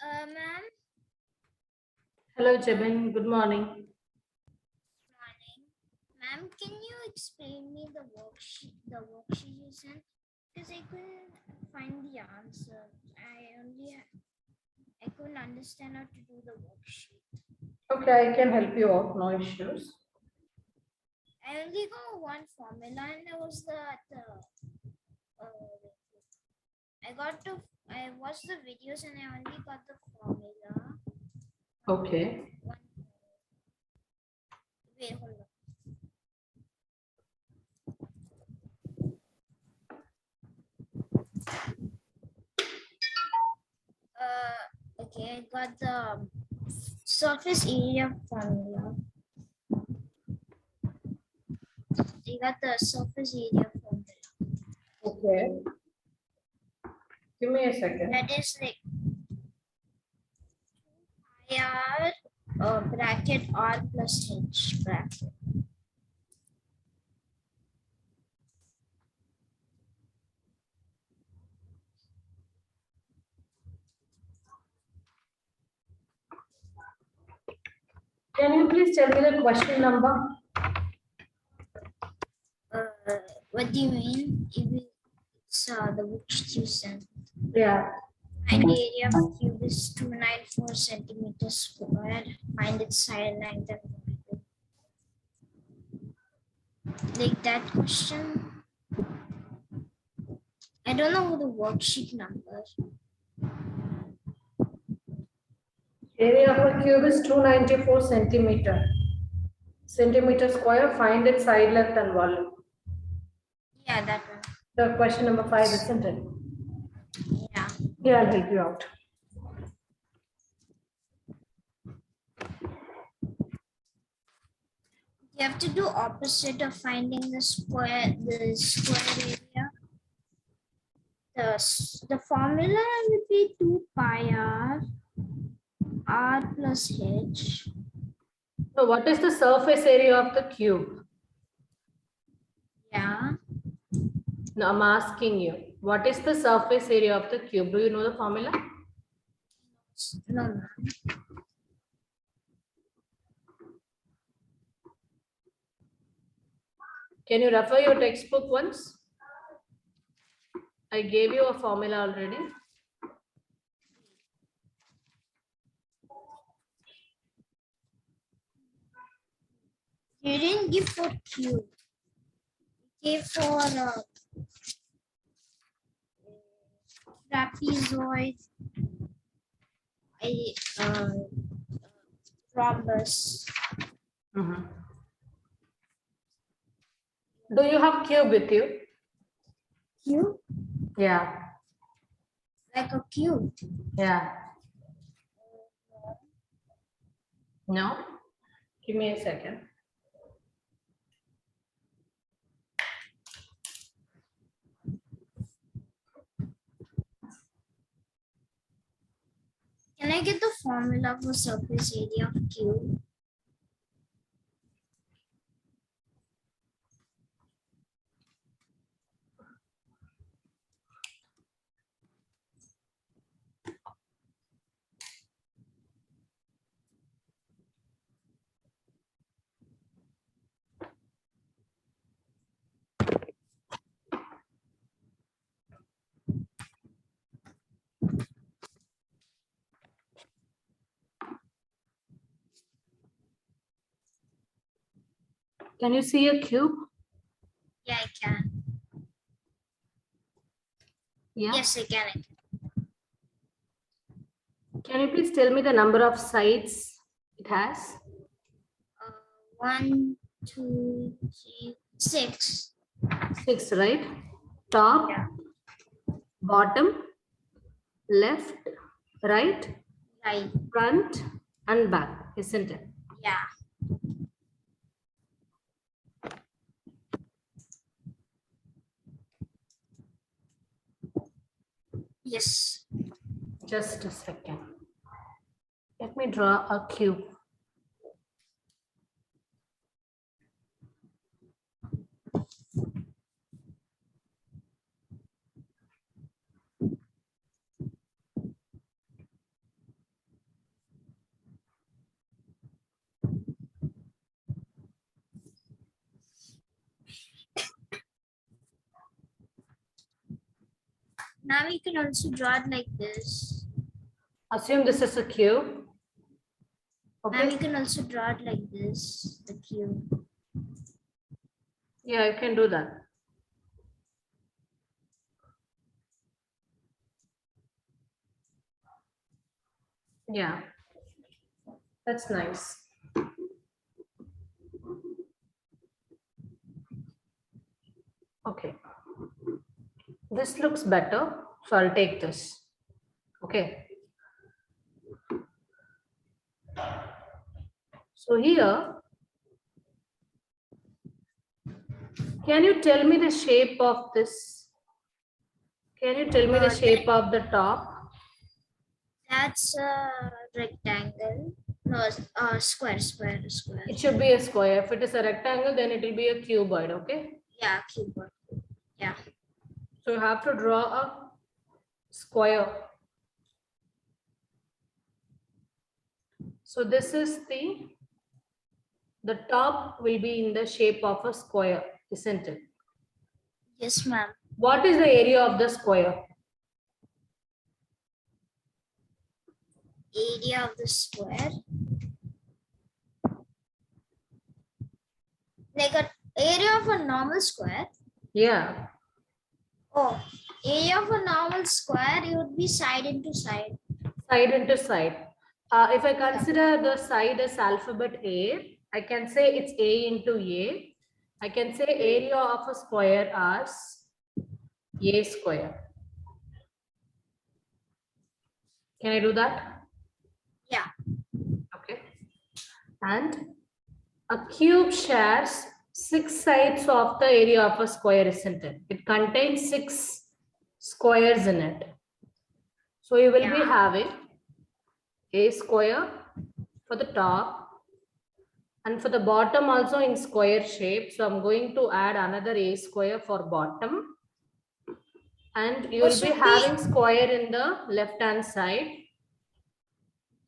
Ma'am, Hello, Jabin. Good morning. morning. Ma'am, can you explain me the worksheet you sent? Because I couldn't find the answer. I couldn't understand how to do the worksheet. Okay, I can help you out. No issues. I only got one formula, and that was I watched the videos, and I only got the formula. Okay. Wait, hold on. Okay, I got the surface area formula. I got the surface area formula. Okay. Give me a second. That is like IR bracket R plus H bracket. Can you please tell me the question number? What do you mean? It's the worksheet you sent. Yeah. And the area of cube is 294 centimeters squared. Find its side length and volume. Like that question. I don't know the worksheet number. Area of a cube is 294 centimeter square. Find its side length and volume. Yeah, that one. The question number 5, isn't it? Yeah. Yeah, I'll help you out. You have to do opposite of finding the square area. The formula would be 2 pi r plus h. So what is the surface area of the cube? Yeah. No, I'm asking you. What is the surface area of the cube? Do you know the formula? No, ma'am. Can you refer your textbook once? I gave you a formula already. You didn't give for cube. You gave for trapezoid, rhombus. Do you have cube with you? Cube? Yeah. Like a cube. Yeah. No? Give me a second. Can I get the formula for surface area of cube? Can you see a cube? Yeah, I can. Yeah. Yes, I can. Can you please tell me the number of sides it has? 1, 2, 3, 6. 6, right? Top, Yeah. bottom, left, right, Right. front, and back, isn't it? Yeah. Yes. Just a second. Let me draw a cube. Now we can also draw it like this. Assume this is a cube. Now we Okay. can also draw it like this, the cube. Yeah, you can do that. Yeah, that's nice. Okay. This looks better, so I'll take this. Okay. So here, can you tell me the shape of this? Can you tell me the shape of the top? That's a rectangle. No, square. It should be a square. If it is a rectangle, then it will be a cuboid, okay? Yeah, cuboid. Yeah. So you have to draw a square. So this is the top will be in the shape of a square, isn't it? Yes, ma'am. What is the area of the square? Area of the square. Like a area of a normal square. Yeah. Oh, area of a normal square, it would be side into side. Side into side. If I consider the side as alphabet A, I can say it's A into A. I can say area of a square as A square. Can I do that? Yeah. Okay. And a cube shares 6 sides of the area of a square, isn't it? It contains 6 squares in it. So you will be having A square for the top and for the bottom also in square shape. So I'm going to add another A square for bottom. And you will be having square in the left hand side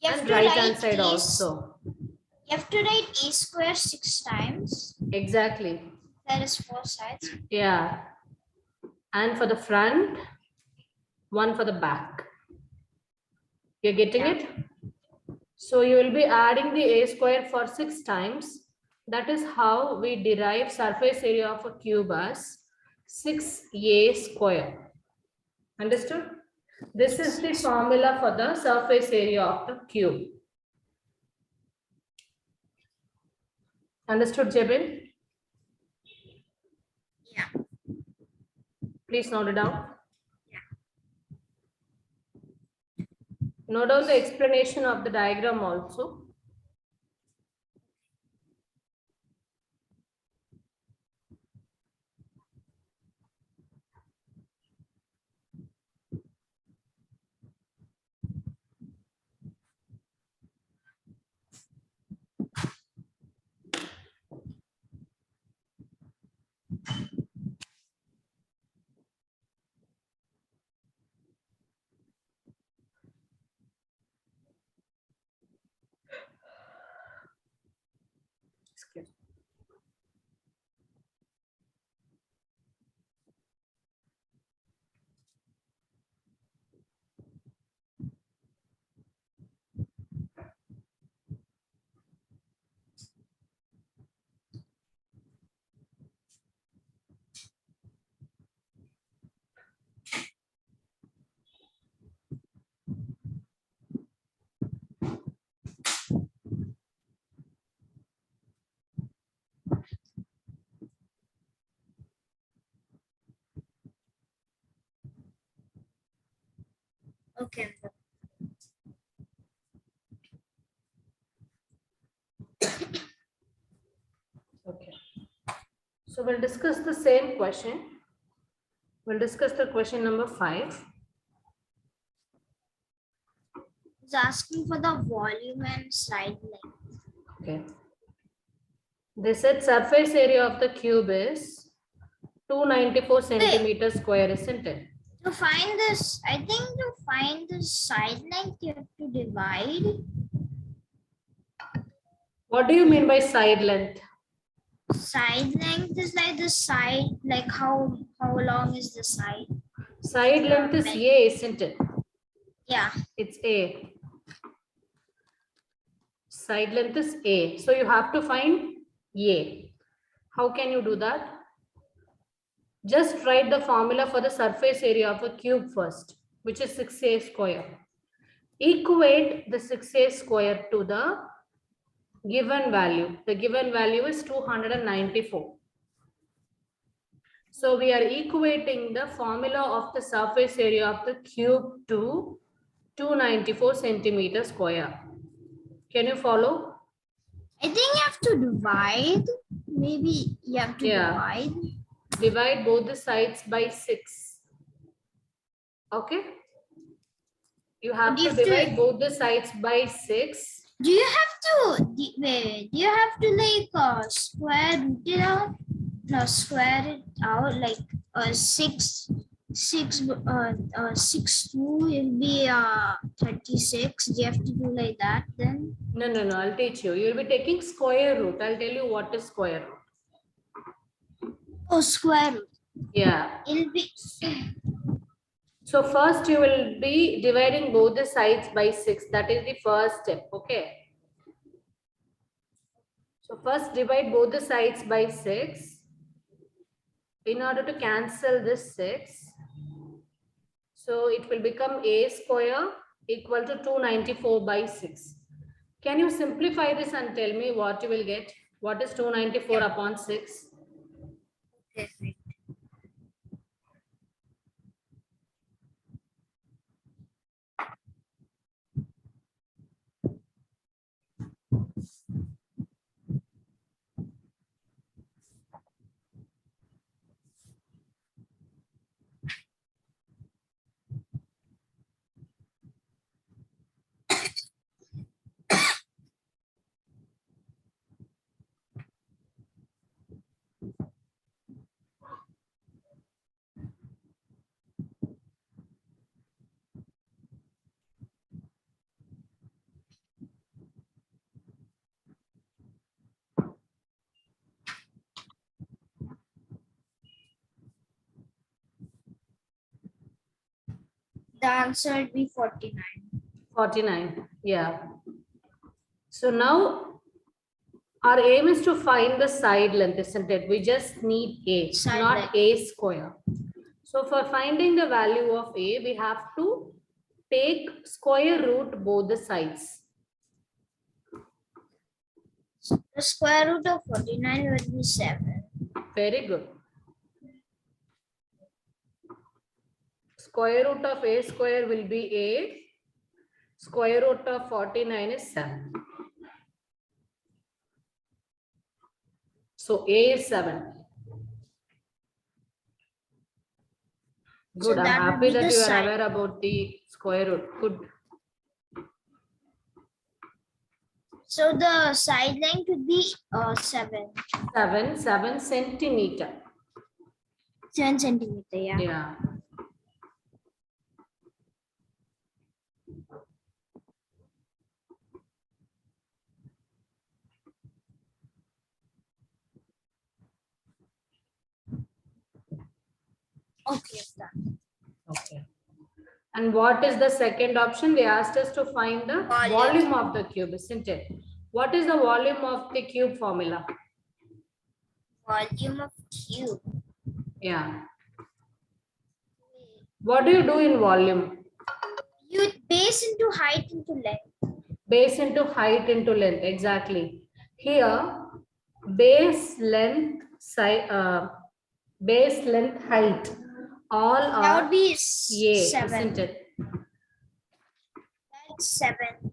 and right hand side also. You have to write A square 6 times. Exactly. That is 4 sides. Yeah. And for the front, one for the back. You're getting it? So you will be adding the A square for 6 times. That is how we derive surface area of a cube as 6A square. Understood? This is the formula for the surface area of the cube. Understood, Jebin? Yeah. Please note it down. Note down the explanation of the diagram also. Excuse me. Okay. Okay. So we'll discuss the same question. We'll discuss the question number 5. It's asking for the volume and side length. Okay. They said surface area of the cube is 294 centimeters square, isn't it? To find this, I think to find the side length, you have to divide. What do you mean by side length? Side length is like the side, like how long is the side? Side length is A, isn't it? Yeah. It's A. Side length is A. So you have to find A. How can you do that? Just write the formula for the surface area of a cube first, which is 6A square. Equate the 6A square to the given value. The given value is 294. So we are equating the formula of the surface area of the cube to 294 centimeter square. Can you follow? I think you have to divide. Maybe you have to divide. Divide both the sides by 6. Okay? You have to divide both the sides by 6. Do you have to wait? Do you have to like square root it out? No, square it out like 6 2 will be 36. Do you have to do like that then? No, I'll teach you. You'll be taking square root. I'll tell you what is square root. Oh, square root. Yeah. It'll be. So first you will be dividing both the sides by 6. That is the first step. Okay. So first divide both the sides by 6. In order to cancel this 6. So it will become A square equal to 294 by 6. Can you simplify this and tell me what you will get? What is 294 upon 6? Okay. The answer will be 49. 49. Yeah. So now our aim is to find the side length, isn't it? We just need A, not A square. So for finding the value of A, we have to take square root both the sides. The square root of 49 will be 7. Very good. Square root of A square will be 8. Square root of 49 is 7. So A is 7. Good. So I'm happy that you are aware about the square root. Good. So the side length would be 7. 7 centimeter. 7 centimeter, yeah. Yeah. Okay, done. Okay. And what is the second option? They asked us to find the volume of the cube, isn't it? What is the volume of the cube formula? Volume of cube. Yeah. What do you do in volume? You base into height into length. Base into height into length, exactly. Here, base length, base length, height, all that are would be A, 7. isn't it? That's 7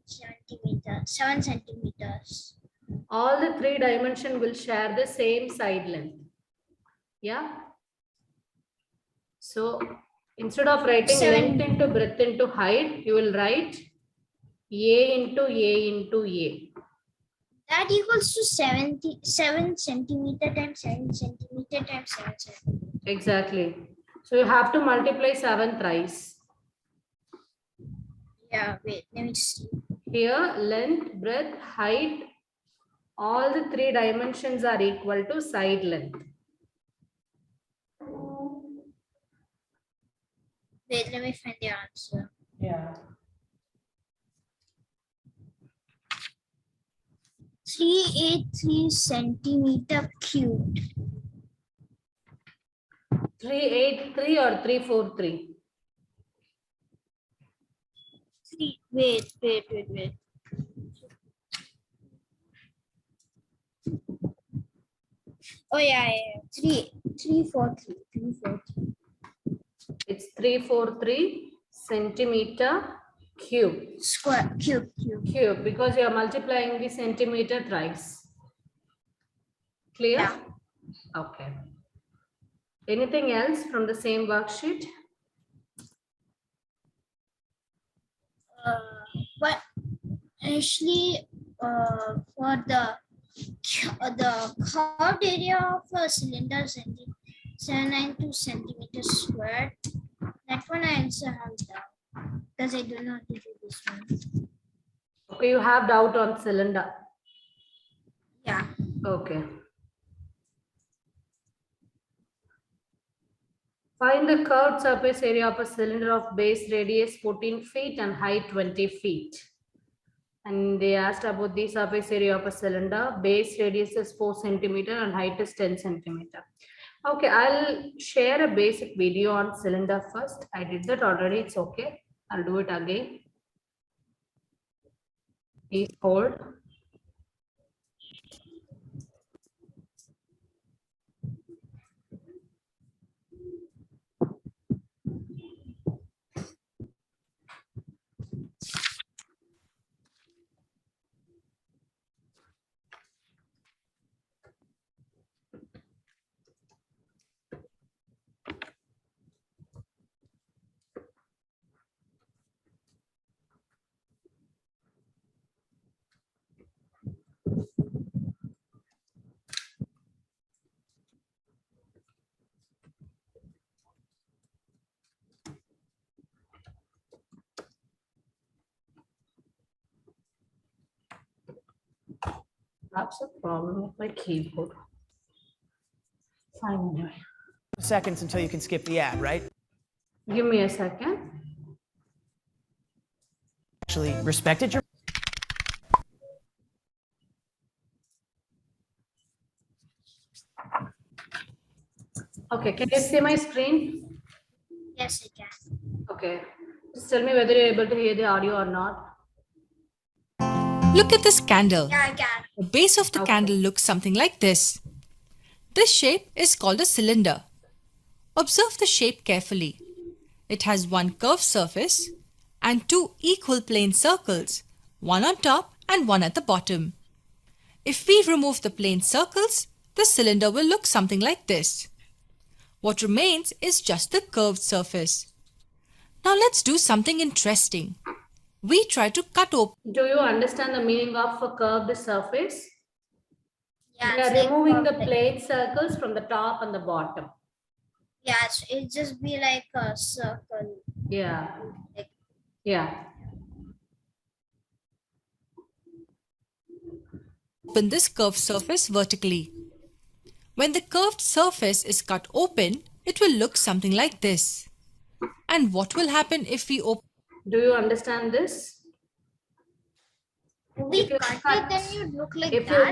centimeters. All the 3 dimensions will share the same side length. Yeah. So instead of writing length into breadth into height, you will write A into A into A. That equals to 7 centimeter times 7 centimeter times 7 centimeter. Exactly. So you have to multiply 7 thrice. Yeah, wait, let me see. Here, length, breadth, height, all the 3 dimensions are equal to side length. Wait, let me find the answer. Yeah. 383 centimeter cubed. 383 or 343? Wait. Oh yeah. 343. It's 343 centimeter cube. Square cube. Cube, because you are multiplying the centimeter thrice. Clear? Yeah. Okay. Anything else from the same worksheet? But actually, for the curved area of a cylinder is 792 centimeters squared. That one I also have done because I don't know how to do this one. Okay, you have doubt on cylinder. Yeah. Okay. Find the curved surface area of a cylinder of base radius 14 feet and height 20 feet. And they asked about the surface area of a cylinder. Base radius is 4 centimeter and height is 10 centimeter. Okay, I'll share a basic video on cylinder first. I did that already. It's okay. I'll do it again. Please hold. That's a problem with my keyboard. Fine, anyway. Seconds until you can skip the ad, right? Give me a second. Actually respected your Okay, can you see my screen? Yes, I can. Okay. Just tell me whether you're able to hear the audio or not. Look at this candle. Yeah, I can. The base of the Okay. candle looks something like this. This shape is called a cylinder. Observe the shape carefully. It has one curved surface and two equal plane circles, one on top and one at the bottom. If we remove the plane circles, the cylinder will look something like this. What remains is just the curved surface. Now let's do something interesting. We try to cut open. Do you understand the meaning of a curved surface? Yeah, We it's are like removing the perfect. plane circles from the top and the bottom. Yeah, it just be like a circle. Yeah. Like, Yeah. Open this curved surface vertically. When the curved surface is cut open, it will look something like this. And what will happen if we open? Do you understand this? we If you cut cut- it, then you look like If that.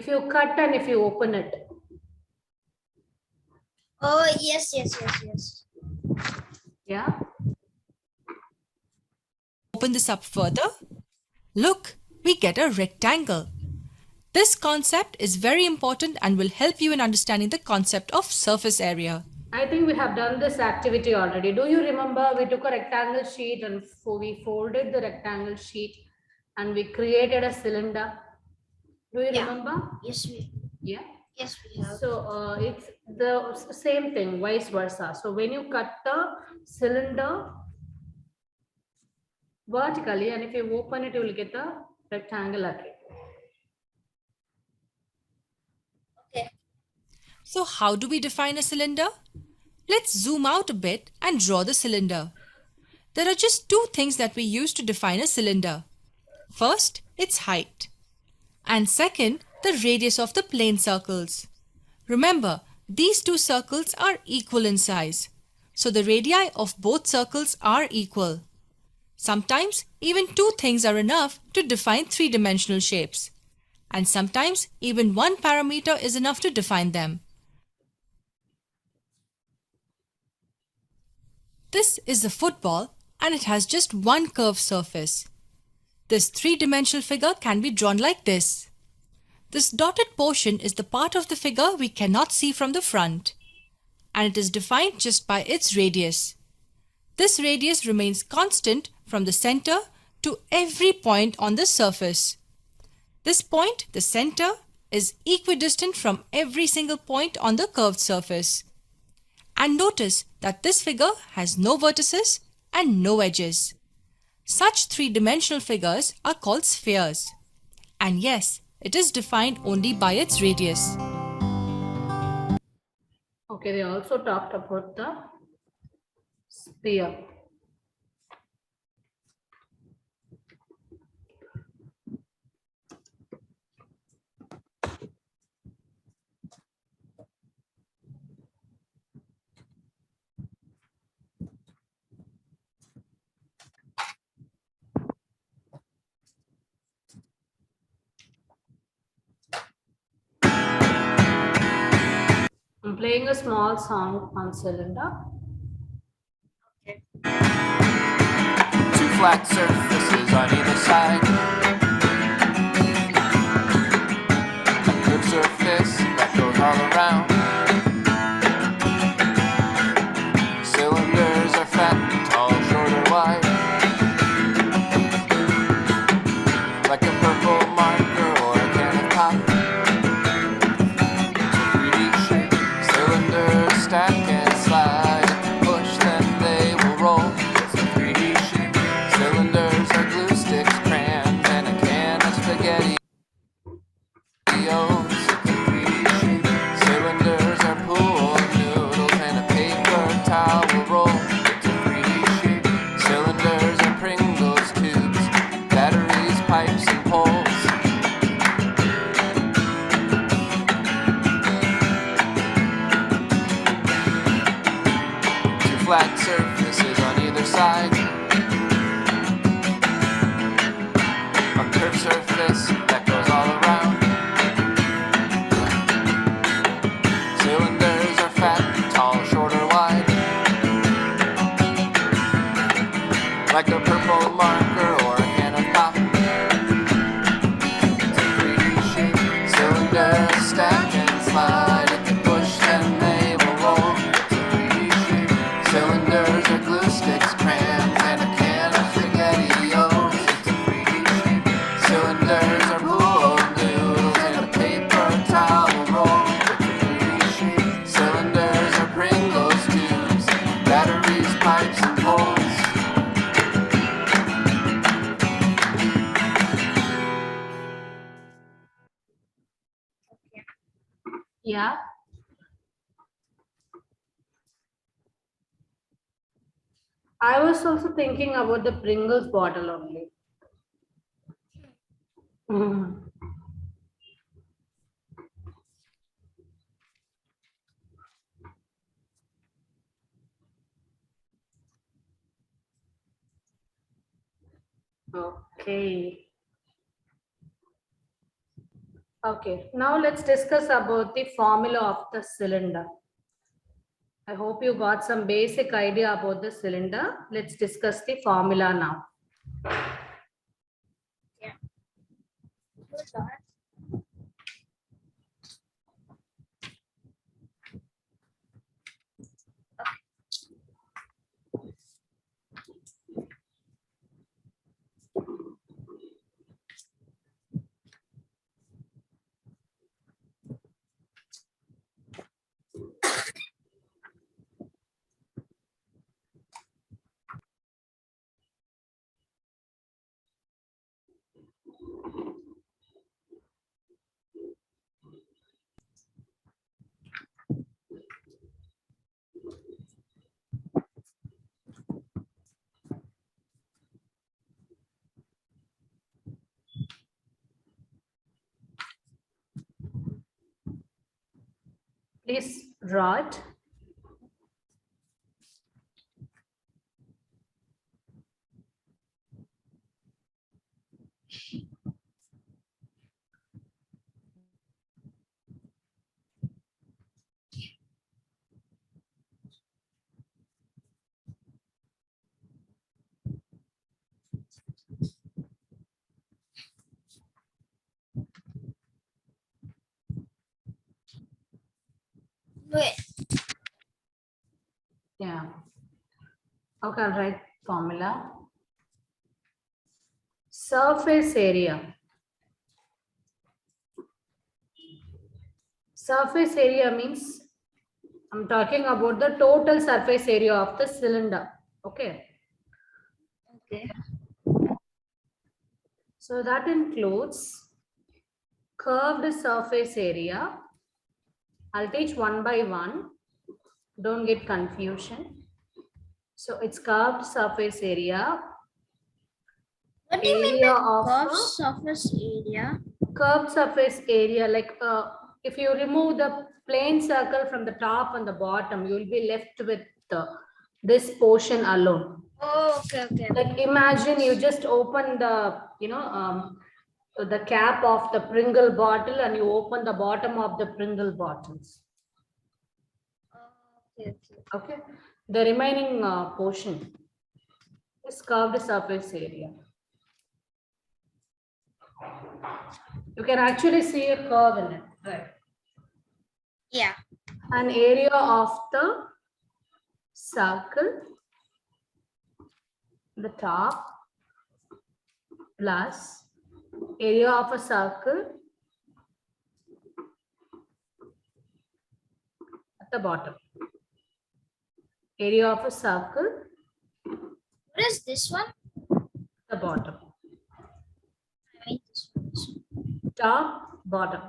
you cut and if you open it. Oh, yes. Yeah. Open this up further. Look, we get a rectangle. This concept is very important and will help you in understanding the concept of surface area. I think we have done this activity already. Do you remember we took a rectangle sheet and we folded the rectangle sheet and we created a cylinder? Do you Yeah. remember? Yes, we Yeah. have. So it's the same thing, vice versa. So when you cut the cylinder vertically and if you open it, you will get a rectangle again. Okay. So how do we define a cylinder? Let's zoom out a bit and draw the cylinder. There are just two things that we use to define a cylinder. First, its height. And second, the radius of the plane circles. Remember, these two circles are equal in size. so the radii of both circles are equal. Sometimes even two things are enough to define three-dimensional shapes, and sometimes even one parameter is enough to define them. This is a football and it has just one curved surface. This three-dimensional figure can be drawn like this. This dotted portion is the part of the figure we cannot see from the front, and it is defined just by its radius. This radius remains constant from the center to every point on the surface. This point, the center, is equidistant from every single point on the curved surface. And notice that this figure has no vertices and no edges. Such three-dimensional figures are called spheres. And yes, it is defined only by its radius. Okay, they also talked about the sphere. I'm playing a small song on cylinder. Two flat surfaces on either side. A curved surface that goes all around. Cylinders are fat, tall, short, or wide. Like a purple marker or a can of pop. 3D shape, cylinders stack and slide. If you push them, they will roll. It's a 3D shape. Cylinders are glue sticks, crayons, and a can of spaghetti. Cylinders are pool noodles and a paper towel will roll. It's a 3D shape. Cylinders are Pringles tubes, batteries, pipes, and poles. Two flat surfaces on either side. A curved surface that goes all around. Cylinders are fat, tall, short, or wide. Like a purple marker or a can of pop. It's a 3D shape. Cylinders stack and slide. If you push them, they will roll. It's a 3D shape. Cylinders are glue sticks, crayons, and a can of spaghettios. It's a 3D shape. Cylinders are pool noodles and a paper towel will roll. It's a 3D shape. Cylinders are Pringles tubes, batteries, pipes, and poles. Yeah. I was also thinking about the Pringles bottle only. Mhm. Okay. Okay, now let's discuss about the formula of the cylinder. I hope you got some basic idea about the cylinder. Let's discuss the formula now. Hold on. Please draw it. Wait. Yeah. Okay, I'll write formula. Surface area. Surface area means I'm talking about the total surface area of the cylinder. Okay. Okay. So that includes curved surface area. I'll teach one by one. Don't get confusion. So it's curved surface area. What do you mean Area by of curved a surface area? curved surface area, like if you remove the plane circle from the top and the bottom, you will be left with this portion alone. Oh, okay. Like imagine you just open the, the cap of the Pringle bottle and you open the bottom of the Pringle bottles. Okay. Okay. The remaining portion is curved surface area. You can actually see a curve in it, right? Yeah. An area of the circle, the top, plus area of a circle at the bottom. Area of a circle, What is this one? the bottom. I mean this one. Top, bottom.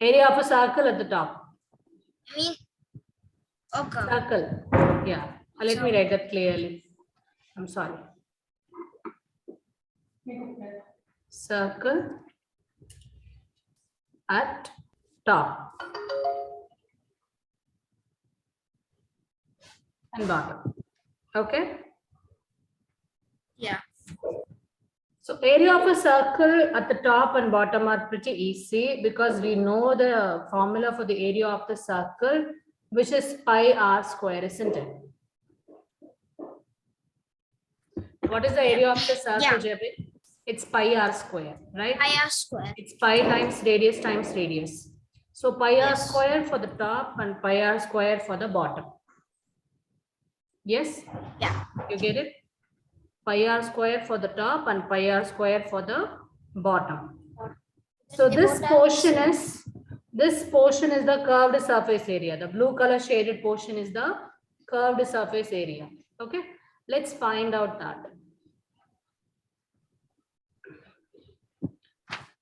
Area of a circle at the top. I mean, okay. Circle. Yeah. Let me write that clearly. I'm sorry. Circle at top and bottom. Okay. Yeah. So area of a circle at the top and bottom are pretty easy because we know the formula for the area of the circle, which is pi r square, isn't it? What is the area of the circle, Yeah. Jabir? It's pi r square, right? Pi r square. It's pi times radius. So pi r Yes. square for the top and pi r square for the bottom. Yes? Yeah. You get it? Pi r square for the top and pi r square for the bottom. So this portion is the curved surface area. The blue color shaded portion is the curved surface area. Okay, let's find out that.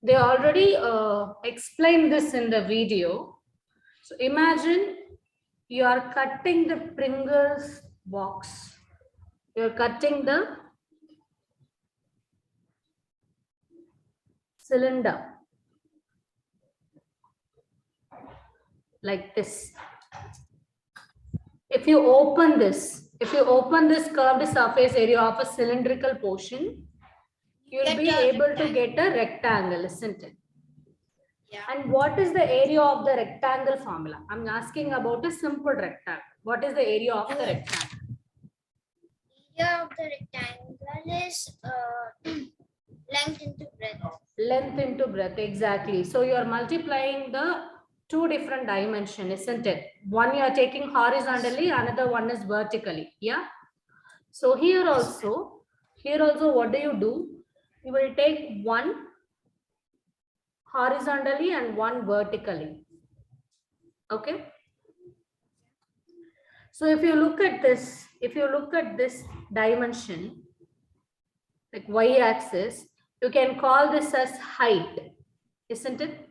They already explained this in the video. So imagine you are cutting the Pringles box. You are cutting the cylinder like this. If you open this curved surface area of a cylindrical portion, you'll be able to get a rectangle, isn't it? Yeah. And what is the area of the rectangle formula? I'm asking about a simple rectangle. What is the area of the rectangle? Area of the rectangle is length into breadth. Length into breadth, exactly. So you are multiplying the two different dimensions, isn't it? One you are taking horizontally, another one is vertically. Yeah. So here also, what do? You will take one horizontally and one vertically. Okay. So if you look at this dimension, like y-axis, you can call this as height, isn't it?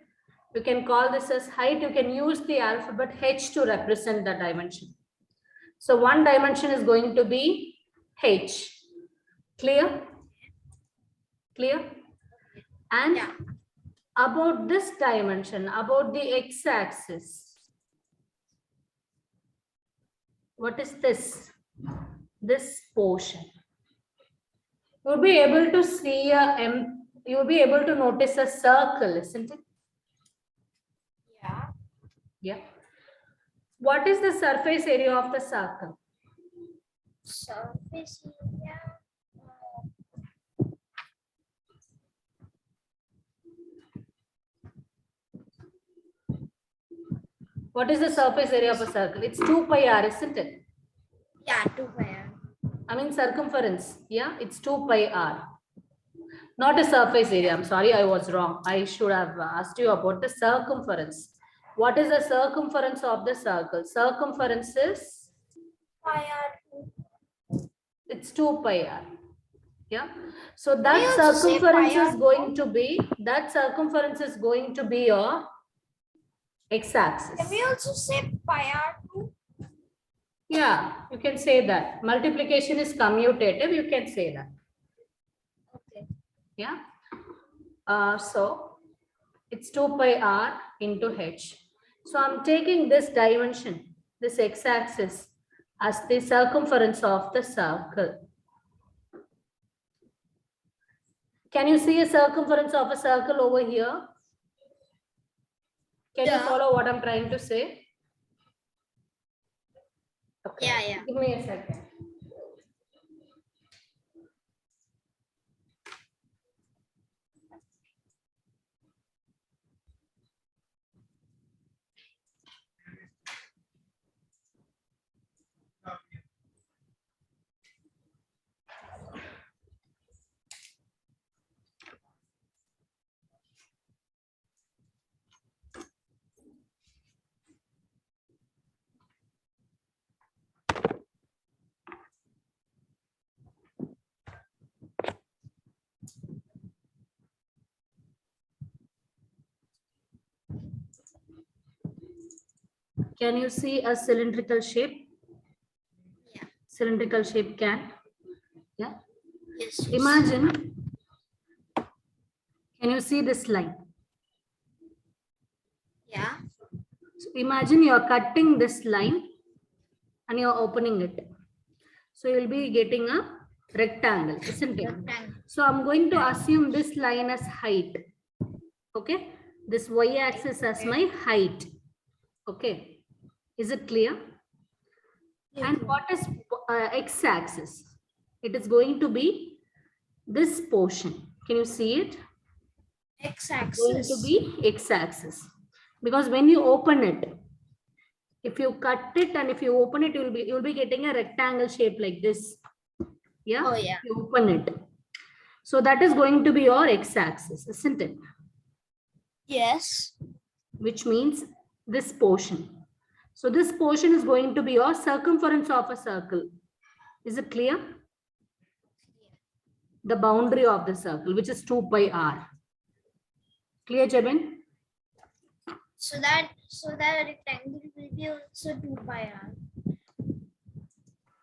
You can call this as height. You can use the alphabet H to represent the dimension. So one dimension is going to be H. Clear? Clear? And Yeah. about this dimension, about the x-axis, what is this? This portion. You'll be able to see you'll be able to notice a circle, isn't it? Yeah. Yeah. What is the surface area of the circle? Surface area. What is the surface area of a circle? It's 2 pi r, isn't it? Yeah, 2 pi r. I mean circumference. Yeah, it's 2 pi r. Not a surface area. I'm sorry, I was wrong. I should have asked you about the circumference. What is the circumference of the circle? Circumference is, Pi r. it's 2 pi r. Yeah. So you that also say circumference pi is r? going to be, your x-axis. Can we also say pi r2? Yeah, you can say that. Multiplication is commutative. You can say that. Okay. Yeah. So it's 2 pi r into h. So I'm taking this dimension, this x-axis, as the circumference of the circle. Can you see a circumference of a circle over here? Can you Yeah. follow what I'm trying to say? Okay. Yeah. Give me a second. Can you see a cylindrical shape? Yeah. Cylindrical shape can. Yeah. Yes. Imagine, can you see this line? Yeah. So imagine you're cutting this line and you're opening it. So you'll be getting a rectangle, isn't it? Rectangle. So I'm going to assume this line as height. Okay. This y-axis as my height. Okay. Is it clear? Yeah. And what is x-axis? It is going to be this portion. Can you see it? X-axis. Going to be x-axis. Because when you open it, if you cut it and if you open it, you'll be getting a rectangle shape like this. Yeah. Oh, yeah. You open it. So that is going to be your x-axis, isn't it? Yes. Which means this portion. So this portion is going to be your circumference of a circle. Is it clear? The boundary of the circle, which is 2 pi r. Clear, Jabin? So that rectangle will be also 2 pi r.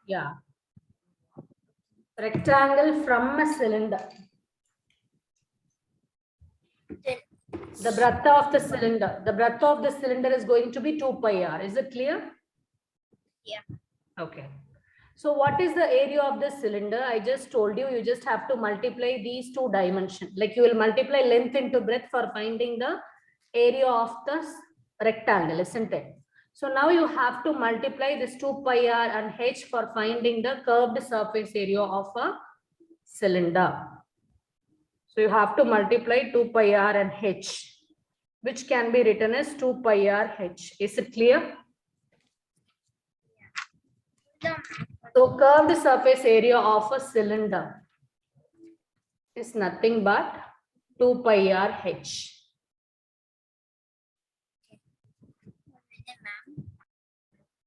Yeah. Rectangle from a cylinder. Then The breadth of the cylinder is going to be 2 pi r. Is it clear? Yeah. Okay. So what is the area of the cylinder? I just told you, you just have to multiply these two dimensions. Like you will multiply length into breadth for finding the area of the rectangle, isn't it? So now you have to multiply this 2 pi r and h for finding the curved surface area of a cylinder. So you have to multiply 2 pi r and h, which can be written as 2 pi r h. Is it clear? So curved surface area of a cylinder is nothing but 2 pi r h.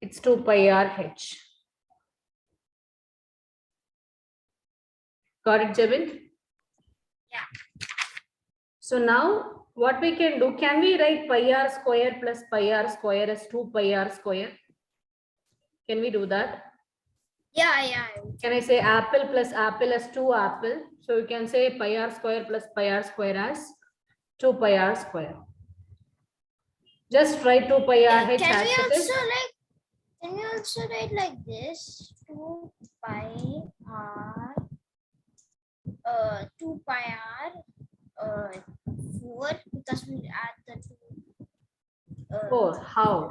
It's 2 pi r h. Got it, Jabin? Yeah. So now what we can do, can we write pi r square plus pi r square as 2 pi r square? Can we do that? Yeah. Can I say apple plus apple as 2 apple? So you can say pi r square plus pi r square as 2 pi r square. Just write 2 pi r h as it is. Can we also write like this? 2 pi r 2 pi r uh, 4 because we add the 2. 4. How?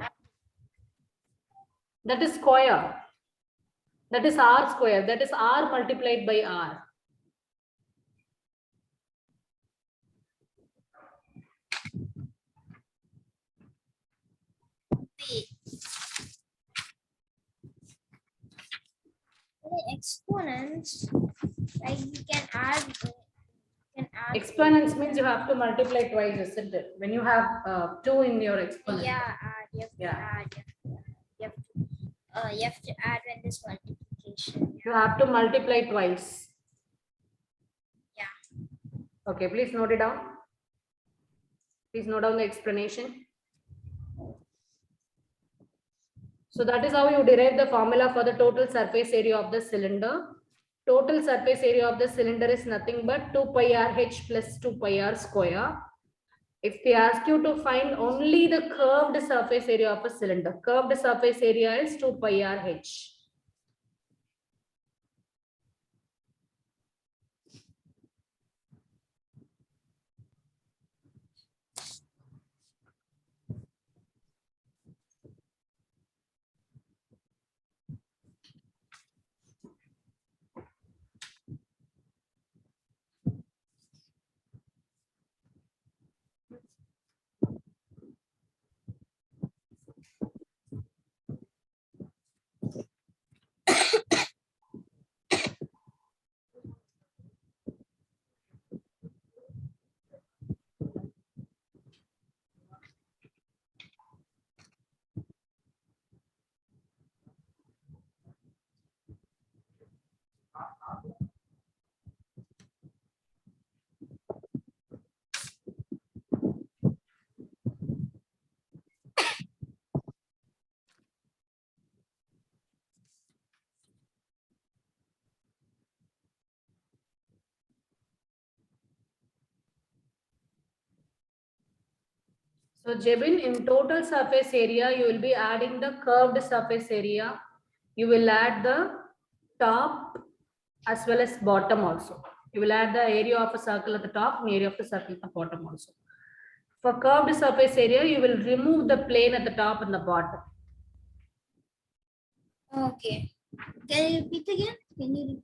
That is square. That is r square. That is r multiplied by r. Wait. The exponents, like you can add. Exponents means you have to multiply twice, isn't it? When you have 2 in your exponent. Yeah, you have to Yeah. add. You have to add when this multiplication. You have to multiply twice. Yeah. Okay, please note it down. Please note down the explanation. So that is how you derive the formula for the total surface area of the cylinder. Total surface area of the cylinder is nothing but 2 pi r h plus 2 pi r square. If they ask you to find only the curved surface area of a cylinder, curved surface area is 2 pi r h. So Jebin, in total surface area, you will be adding the curved surface area. You will add the top as well as bottom also. You will add the area of a circle at the top and area of the circle at the bottom also. For curved surface area, you will remove the plane at the top and the bottom. Okay. Can you repeat again?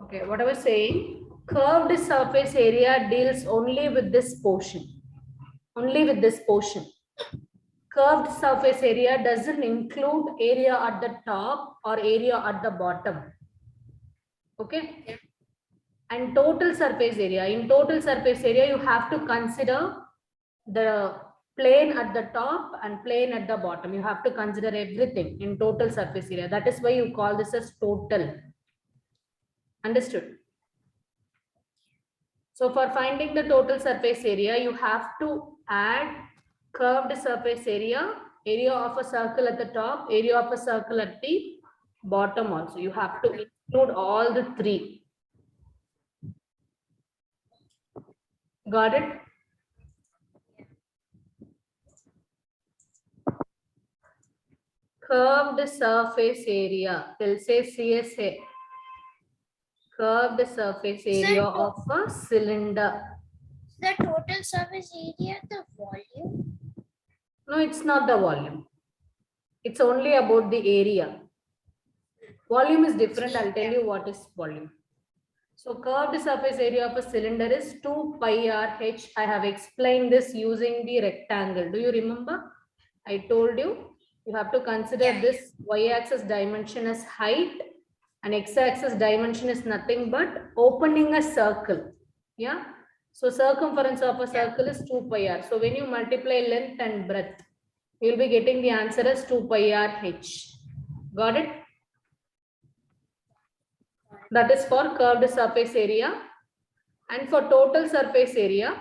Okay, what I was saying, curved surface area deals only with this portion. Only with this portion. Curved surface area doesn't include area at the top or area at the bottom. Okay. And total surface area. In total surface area, you have to consider the plane at the top and plane at the bottom. You have to consider everything in total surface area. That is why you call this as total. Understood? So for finding the total surface area, you have to add curved surface area, area of a circle at the top, area of a circle at the bottom also. You have to include all the three. Got it? Curved surface area. They'll say CSA. Curved surface area of a cylinder. The total surface area, the volume. No, it's not the volume. It's only about the area. Volume is different. I'll tell you what is volume. So curved surface area of a cylinder is 2 pi r h. I have explained this using the rectangle. Do you remember? I told you, you have to consider this y-axis dimension as height and x-axis dimension is nothing but opening a circle. Yeah. So circumference of a circle is 2 pi r. So when you multiply length and breadth, you will be getting the answer as 2 pi r h. Got it? That is for curved surface area. And for total surface area,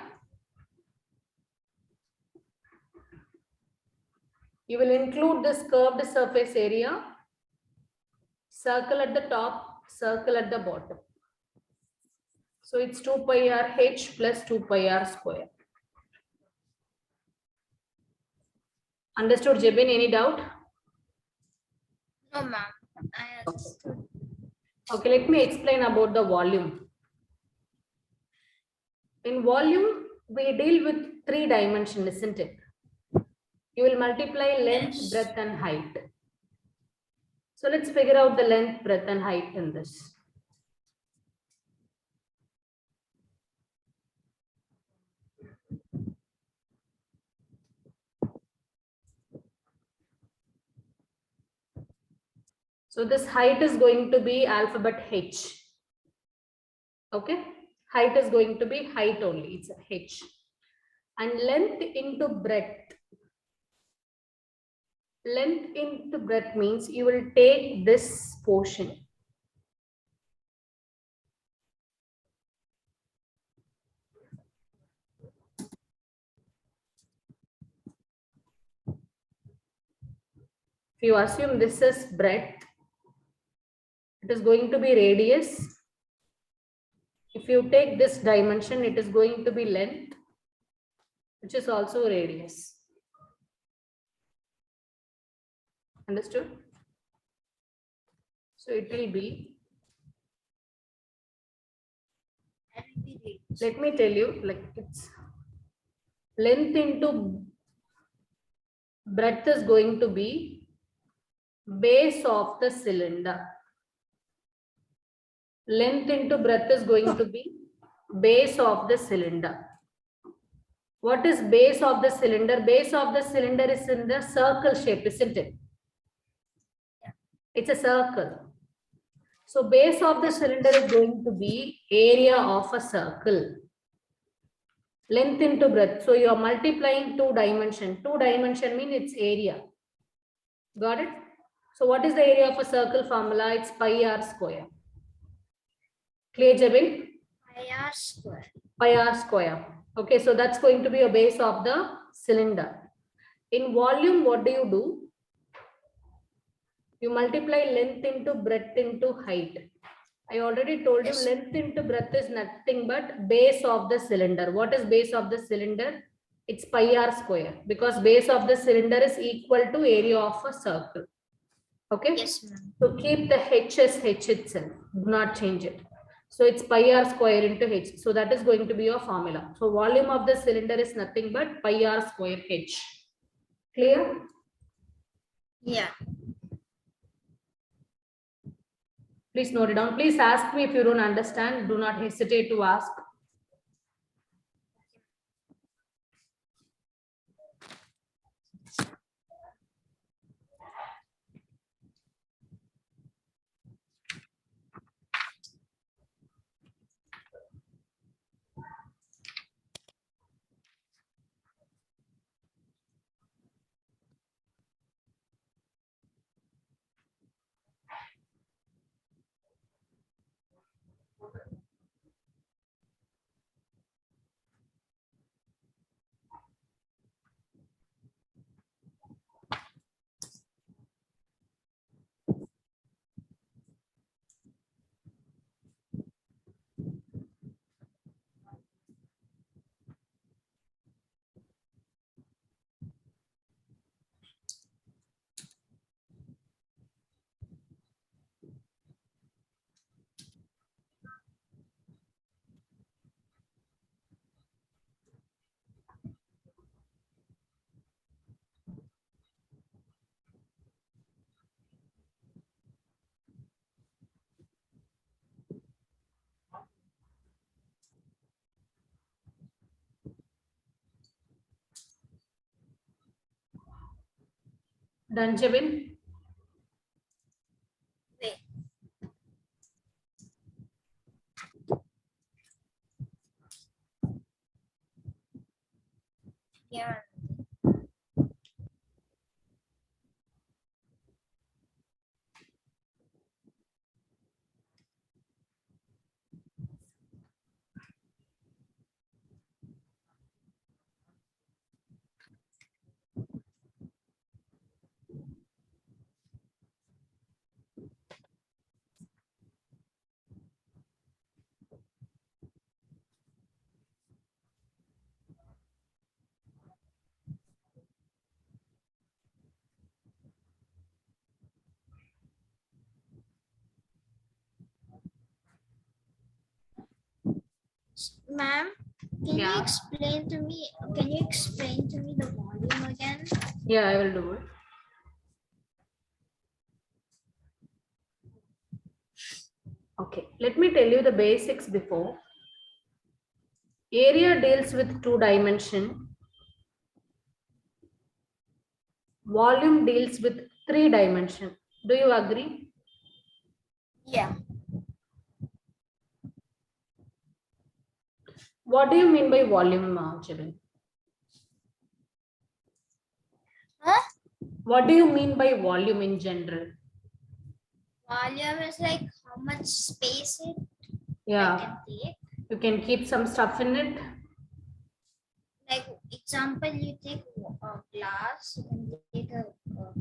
you will include this curved surface area, circle at the top, circle at the bottom. So it's 2 pi r h plus 2 pi r square. Understood, Jebin? Any doubt? No, ma'am. I understood. Okay, let me explain about the volume. In volume, we deal with 3 dimensions, isn't it? You will multiply length, Yes. breadth, and height. So let's figure out the length, breadth, and height in this. So this height is going to be alphabet H. Okay, height is going to be height only, it's a H. And length into breadth. Length into breadth means you will take this portion. If you assume this is breadth, it is going to be radius. If you take this dimension, it is going to be length, which is also radius. Understood? So it will be, That will be radius. let me tell you, like it's length into breadth is going to be base of the cylinder. Length into breadth is going to be base of the cylinder. What is base of the cylinder? Base of the cylinder is in the circle shape, isn't it? It's a circle. So base of the cylinder is going to be area of a circle. Length into breadth. So you are multiplying 2 dimension. 2 dimension means its area. Got it? So what is the area of a circle formula? It's pi r square. Clear, Jabin? Pi r square. Pi r square. Okay, so that's going to be a base of the cylinder. In volume, what do? You multiply length into breadth into height. I already told Yes. you length into breadth is nothing but base of the cylinder. What is base of the cylinder? It's pi r square, because base of the cylinder is equal to area of a circle. Okay? Yes, ma'am. So keep the h as h itself. Do not change it. So it's pi r square into h. So that is going to be your formula. So volume of the cylinder is nothing but pi r square h. Clear? Yeah. Please note it down. Please ask me if you don't understand. Do not hesitate to ask. Done, Jabin? Wait. Yeah. Ma'am, Can Yeah. you explain to me? Can you explain to me the volume again? Yeah, I will do it. Okay, let me tell you the basics before. Area deals with 2 dimension. Volume deals with 3 dimension. Do you agree? Yeah. What do you mean by volume, Jibin? Huh? What do you mean by volume in general? Volume is like how much space it Yeah, can take. you can keep some stuff in it. Like example, you take a glass. When you take a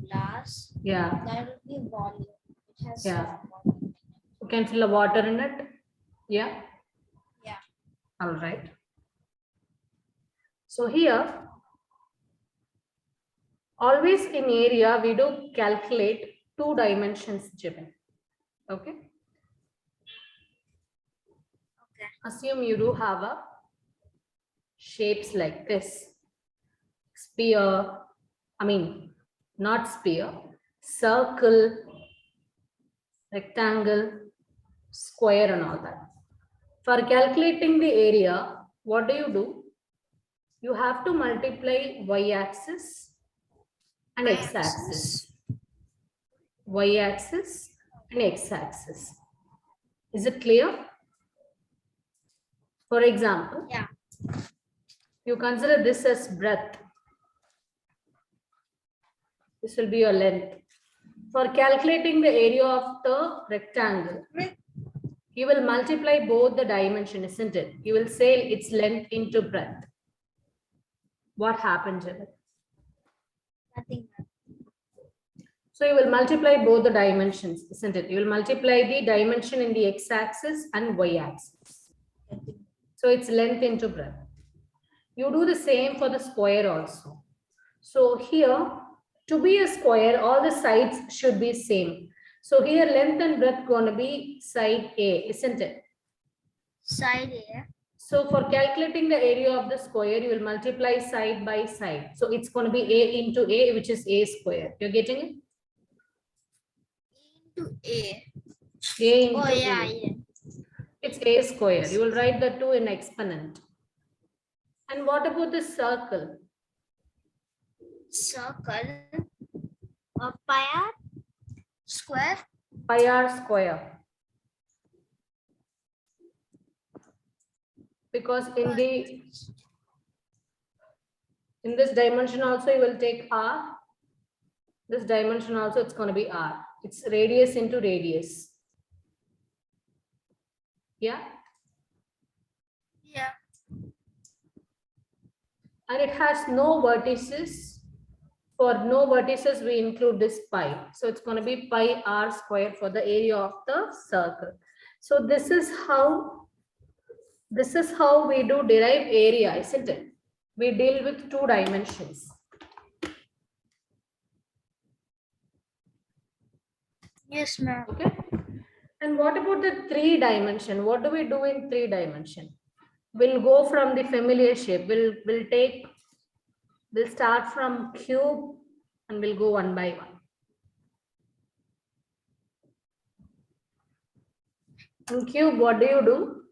glass, Yeah, that will be volume. It has Yeah. volume. you can fill a water in it. Yeah, Yeah. all right. So here, always in area, we do calculate 2 dimensions, Jibin. Okay. Okay. Assume you do have a shapes like this. Sphere, not sphere, circle, rectangle, square and all that. For calculating the area, what do? You have to multiply y-axis and x-axis. Y-axis and x-axis. Is it clear? For example, Yeah. you consider this as breadth. This will be your length. For calculating the area of the rectangle, you will multiply both the dimension, isn't it? You will say its length into breadth. What happened, Janet? Nothing. So you will multiply both the dimensions, isn't it? You will multiply the dimension in the x-axis and y-axis. So it's length into breadth. You do the same for the square also. So here, to be a square, all the sides should be same. So here length and breadth going to be side A, isn't it? Side A. So for calculating the area of the square, you will multiply side by side. So it's going to be A into A, which is A square. You're getting it? Into A. A into Oh yeah, A. yeah. It's A square. You will write the 2 in exponent. And what about the circle? Circle. A pi r square. Pi r square. Because in this dimension also you will take r. This dimension also it's going to be r. It's radius into radius. Yeah. Yeah. And it has no vertices. For no vertices, we include this pi. So it's going to be pi r square for the area of the circle. So this is how we do derive area, isn't it? We deal with 2 dimensions. Yes, ma'am. Okay. And what about the 3 dimension? What do we do in 3 dimension? We'll go from the familiar shape. We'll start from cube and we'll go one by one. In cube, what do?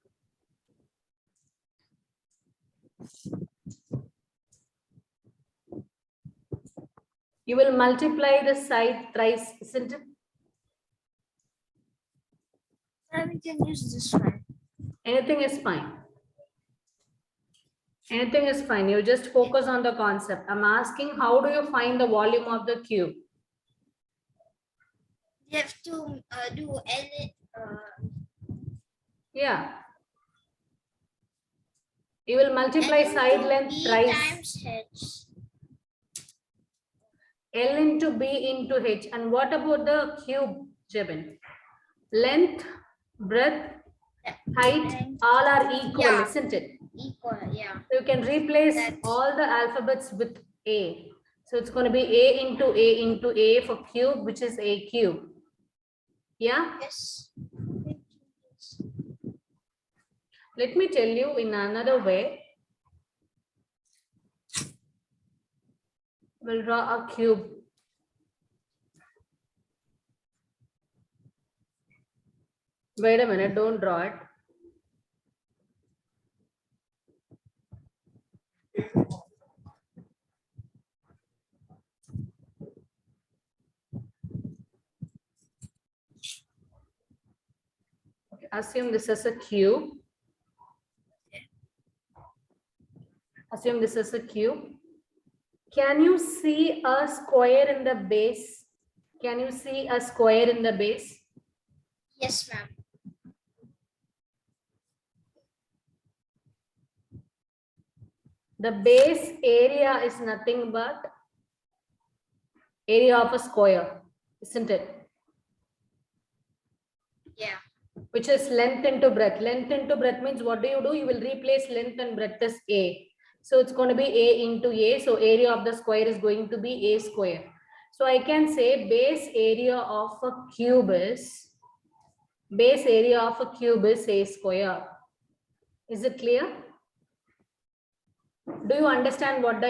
You will multiply the side thrice, isn't it? We can use this one. Anything is fine. Anything is fine. You just focus on the concept. I'm asking, how do you find the volume of the cube? You have to do L. Yeah. You will multiply L side into length B thrice. times H. L into B into H. And what about the cube, Jebin? Length, breadth, height, all are equal, Yeah. isn't it? Equal, yeah. So you can replace all the alphabets with A. So it's going to be A into A into A for cube, which is A cube. Yeah? Yes. Let me tell you in another way. We'll draw a cube. Wait a minute, don't draw it. Okay, assume this is a cube. Assume this is a cube. Can you see a square in the base? Can you see a square in the base? Yes, ma'am. The base area is nothing but area of a square, isn't it? Yeah. Which is length into breadth. Length into breadth means what do? You will replace length and breadth as A. So it's going to be A into A. So area of the square is going to be A square. So I can say base area of a cube is A square. Is it clear? Do you understand what do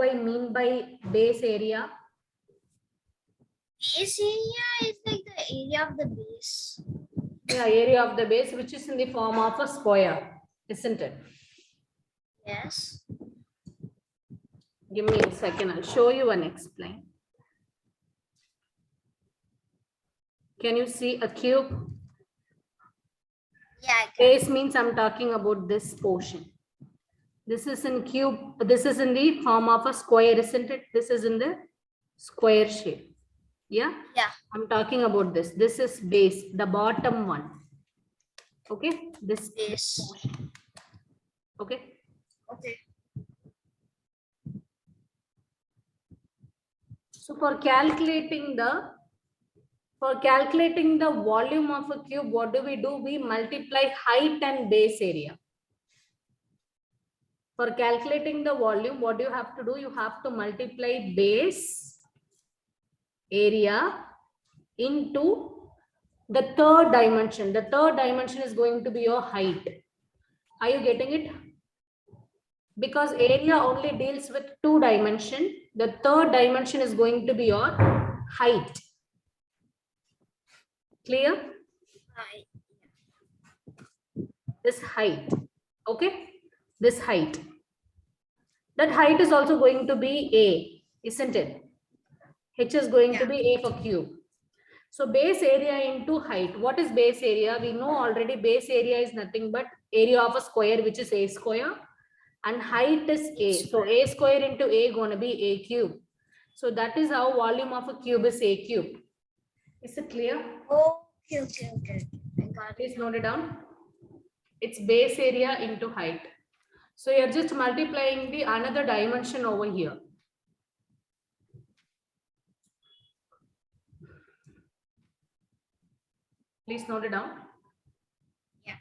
I mean by base area? Base area is like the area of the base. Yeah, area of the base, which is in the form of a square, isn't it? Yes. Give me a second, I'll show you and explain. Can you see a cube? Yeah, I can. Base means I'm talking about this portion. This is in cube, this is in the form of a square, isn't it? This is in the square shape. Yeah? Yeah. I'm talking about this. This is base, the bottom one. Okay? This Base. portion. Okay? Okay. So for calculating the volume of a cube, what do? We multiply height and base area. For calculating the volume, what you have to do? You have to multiply base area into the third dimension. The third dimension is going to be your height. Are you getting it? Because area only deals with 2 dimensions. The third dimension is going to be your height. Clear? Right. This height. Okay? This height. That height is also going to be A, isn't it? H is going to be A for cube. So base area into height. What is base area? We know already base area is nothing but area of a square, which is A square. And height is A. So A square into A going to be A cube. So that is how volume of a cube is A cube. Is it clear? Okay. I got it. Please note it down. It's base area into height. So you're just multiplying the another dimension over here. Please note it down. Yeah.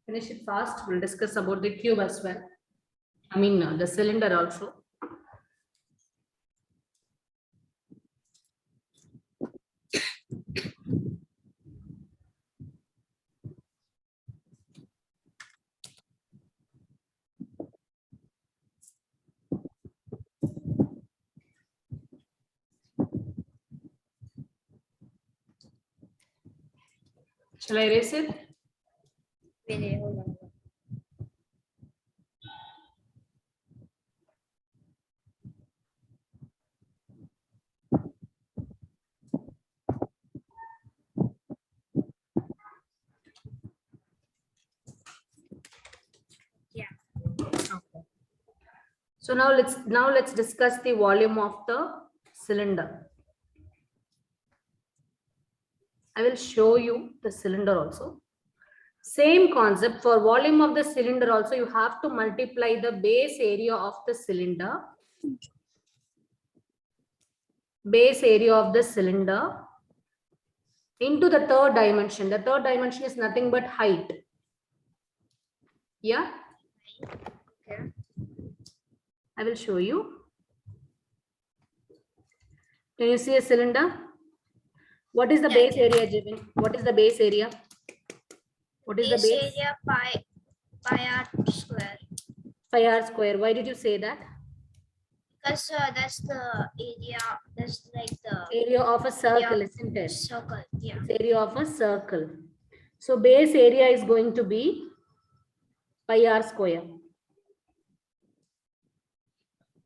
Finish it fast. We'll discuss about the cube as well. I mean the cylinder also. Shall I erase it? Wait, hold on. Yeah. Okay. So now let's discuss the volume of the cylinder. I will show you the cylinder also. Same concept for volume of the cylinder also, you have to multiply the base area of the cylinder. Base area of the cylinder into the third dimension. The third dimension is nothing but height. Yeah? Okay. I will show you. Can you see a cylinder? What is the Yeah, base yeah. area, Jibin? What is the base area? What is the Base base? area pi r square. Pi r square. Why did you say that? Because that's the area. That's like the Area of a circle, area isn't it? circle. Yeah. It's area of a circle. So base area is going to be pi r square.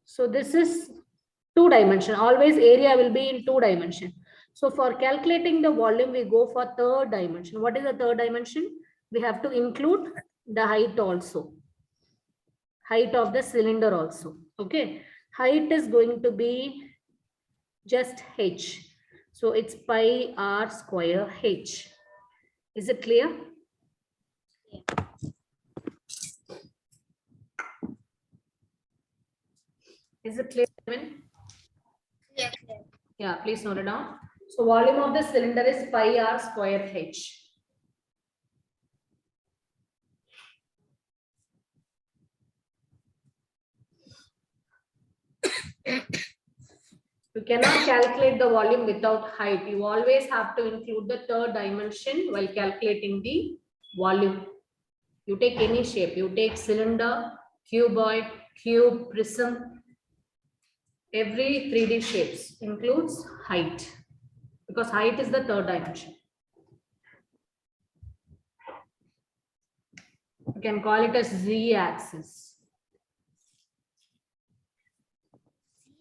So this is 2-dimension. Always area will be in 2-dimension. So for calculating the volume, we go for 3rd dimension. What is the 3rd dimension? We have to include the height also. Height of the cylinder also. Okay. Height is going to be just h. So it's pi r square h. Is it clear? Is it clear? Clear, clear. Yeah, please note it down. So volume of the cylinder is pi r square h. You cannot calculate the volume without height. You always have to include the 3rd dimension while calculating the volume. You take any shape. You take cylinder, cuboid, cube, prism. Every 3D shapes includes height because height is the 3rd dimension. You can call it as z-axis.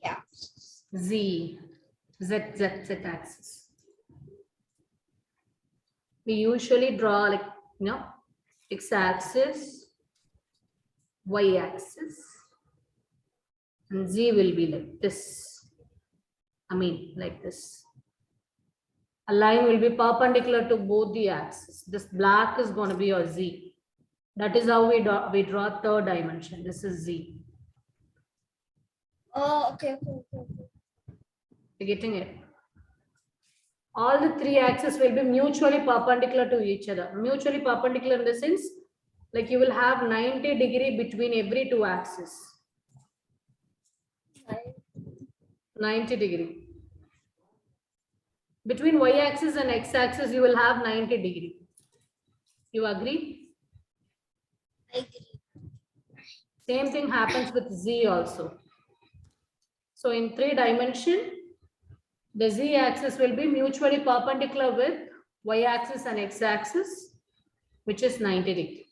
Yeah. Z axis. We usually draw like, x axis, y axis, and z will be like this. Like this. A line will be perpendicular to both the axes. This black is going to be your z. That is how we draw 3rd dimension. This is z. Oh, okay, okay, okay. You're getting it? All the 3 axes will be mutually perpendicular to each other. Mutually perpendicular in the sense, like you will have 90 degree between every 2 axes. 90 degree. Between y axis and x axis, you will have 90 degree. You agree? I agree. Same thing happens with z also. So in 3 dimension, the z axis will be mutually perpendicular with y axis and x axis, which is 90 degree.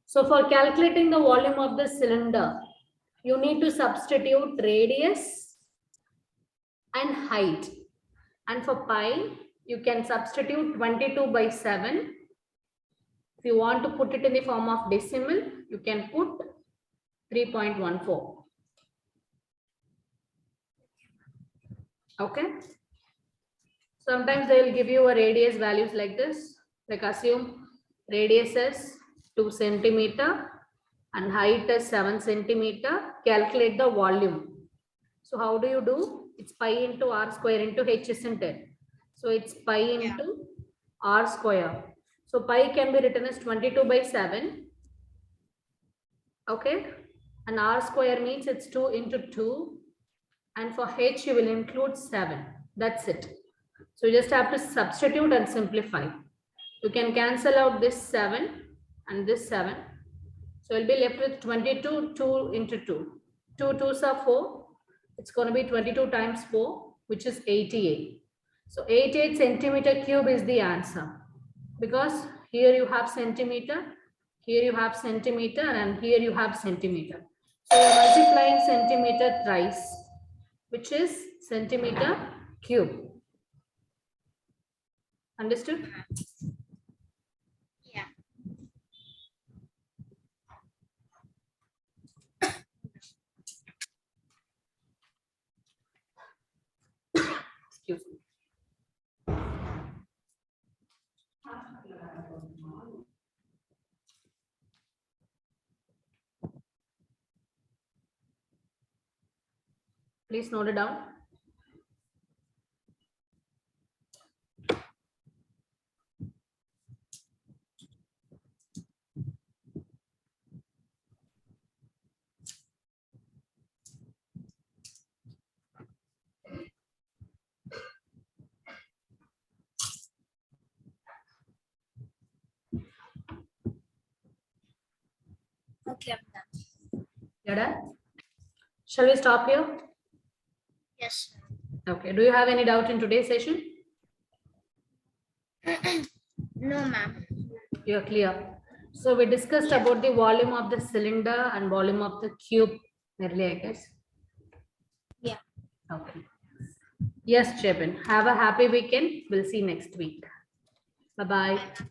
So for calculating the volume of the cylinder, you need to substitute radius and height. And for pi, you can substitute 22/7. If you want to put it in the form of decimal, you can put 3.14. Okay. Sometimes they will give you a radius values like this. Like assume radius is 2 centimeter and height is 7 centimeter. Calculate the volume. So how do you do? It's pi into r square into h, isn't it? So it's pi into r square. So pi can be written as 22/7. Okay. And r square means it's 2 into 2. And for h, you will include 7. That's it. So you just have to substitute and simplify. You can cancel out this 7 and this 7. So you'll be left with 22, 2 into 2. 2 2s are 4. It's going to be 22 times 4, which is 88. So 88 centimeter cube is the answer. Because here you have centimeter, here you have centimeter, and here you have centimeter. So you're multiplying centimeter thrice, which is centimeter cube. Understood? Yeah. Excuse me. Please note it down. Okay, I'm done. You're done? Shall we stop here? Yes, Okay. Do you have any doubt in today's session? ma'am. No, ma'am. You're clear. So we discussed about the volume of the cylinder and volume of the cube earlier, I guess. Yeah. Okay. Yes, Chebin. Have a happy weekend. We'll see you next week. Bye-bye. Bye, ma'am.